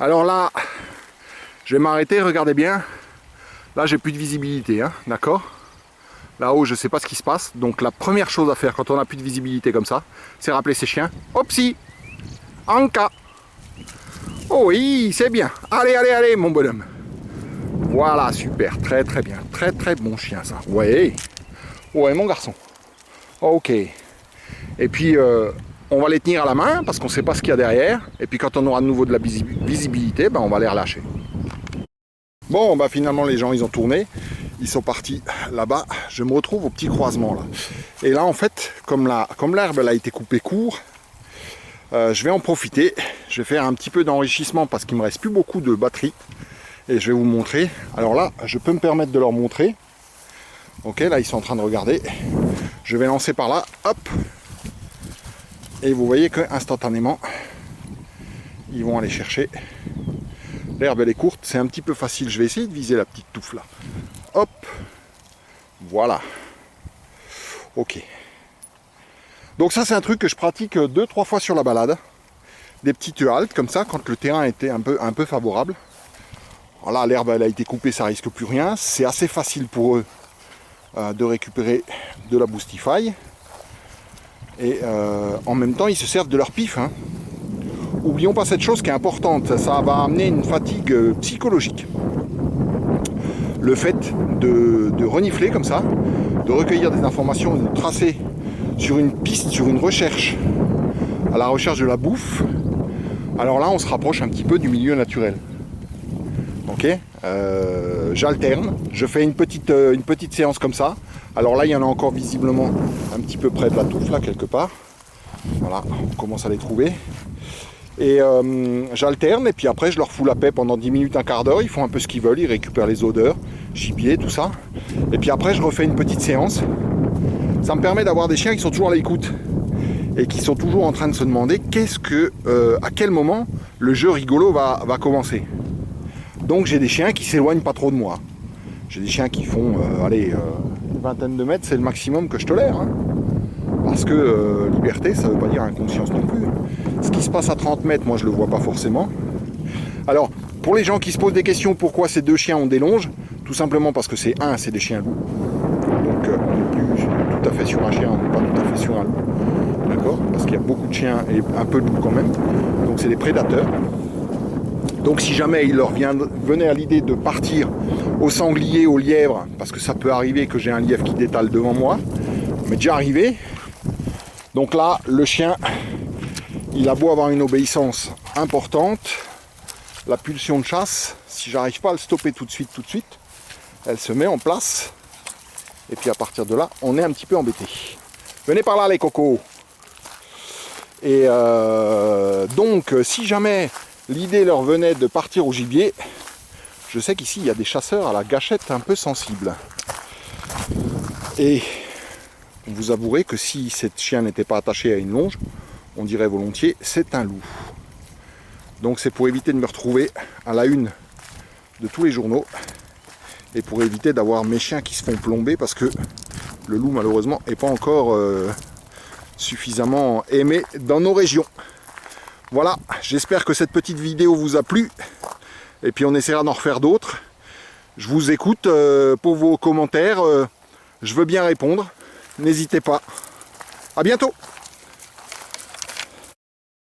Alors là, je vais m'arrêter, regardez bien. Là, j'ai plus de visibilité, hein, d'accord? Là-haut, je ne sais pas ce qui se passe. Donc la première chose à faire quand on n'a plus de visibilité comme ça, c'est rappeler ses chiens. Hopsi, Anka. Oh oui, c'est bien. Allez, allez, allez, mon bonhomme. Voilà, super, très très bien. Très très bon chien, ça. Ouais, ouais, mon garçon. Ok. Et puis, on va les tenir à la main parce qu'on ne sait pas ce qu'il y a derrière. Et puis quand on aura de nouveau de la visibilité, ben, on va les relâcher. Bon, bah finalement les gens ils ont tourné, ils sont partis là-bas. Je me retrouve au petit croisement là. Et là en fait, comme l'herbe elle a été coupée court, je vais en profiter. Je vais faire un petit peu d'enrichissement parce qu'il me reste plus beaucoup de batterie. Et je vais vous montrer. Alors là, je peux me permettre de leur montrer. Ok, là ils sont en train de regarder. Je vais lancer par là, hop. Et vous voyez que instantanément, ils vont aller chercher. L'herbe elle est courte, c'est un petit peu facile. Je vais essayer de viser la petite touffe là. Hop, voilà. Ok. Donc ça c'est un truc que je pratique 2-3 fois sur la balade. Des petites haltes comme ça quand le terrain était un peu favorable. Voilà, l'herbe elle a été coupée, ça risque plus rien. C'est assez facile pour eux de récupérer de la Boostify. Et en même temps ils se servent de leur pif. Hein. Oublions pas cette chose qui est importante, ça va amener une fatigue psychologique. Le fait de renifler comme ça, de recueillir des informations, de tracer sur une piste, sur une recherche, à la recherche de la bouffe, alors là on se rapproche un petit peu du milieu naturel. Ok, j'alterne, je fais une petite séance comme ça. Alors là il y en a encore visiblement un petit peu près de la touffe là quelque part. Voilà, on commence à les trouver. Et j'alterne et puis après je leur fous la paix pendant 10 minutes, un quart d'heure, ils font un peu ce qu'ils veulent, ils récupèrent les odeurs, gibier, tout ça. Et puis après je refais une petite séance. Ça me permet d'avoir des chiens qui sont toujours à l'écoute et qui sont toujours en train de se demander à quel moment le jeu rigolo va commencer. Donc j'ai des chiens qui s'éloignent pas trop de moi. J'ai des chiens qui font une vingtaine de mètres, c'est le maximum que je tolère. Hein. Parce que liberté, ça ne veut pas dire inconscience non plus. Ce qui se passe à 30 mètres, moi je ne le vois pas forcément. Alors, pour les gens qui se posent des questions, pourquoi ces deux chiens ont des longes? Tout simplement parce que c'est des chiens loups. Donc on n'est plus tout à fait sur un chien, on n'est pas tout à fait sur un loup. D'accord? Parce qu'il y a beaucoup de chiens et un peu de loups quand même. Donc c'est des prédateurs. Donc si jamais il leur venait à l'idée de partir au sanglier, au lièvre, parce que ça peut arriver que j'ai un lièvre qui détale devant moi, ça m'est déjà arrivé. Donc là, le chien, il a beau avoir une obéissance importante, la pulsion de chasse, si j'arrive pas à le stopper tout de suite, elle se met en place. Et puis à partir de là, on est un petit peu embêté. Venez par là les cocos. Et donc, si jamais l'idée leur venait de partir au gibier, je sais qu'ici, il y a des chasseurs à la gâchette un peu sensibles. Et vous avouerez que si cette chien n'était pas attaché à une longe, on dirait volontiers c'est un loup. Donc c'est pour éviter de me retrouver à la une de tous les journaux et pour éviter d'avoir mes chiens qui se font plomber parce que le loup malheureusement n'est pas encore suffisamment aimé dans nos régions. Voilà, j'espère que cette petite vidéo vous a plu et puis on essaiera d'en refaire d'autres. Je vous écoute pour vos commentaires, je veux bien répondre. N'hésitez pas. À bientôt!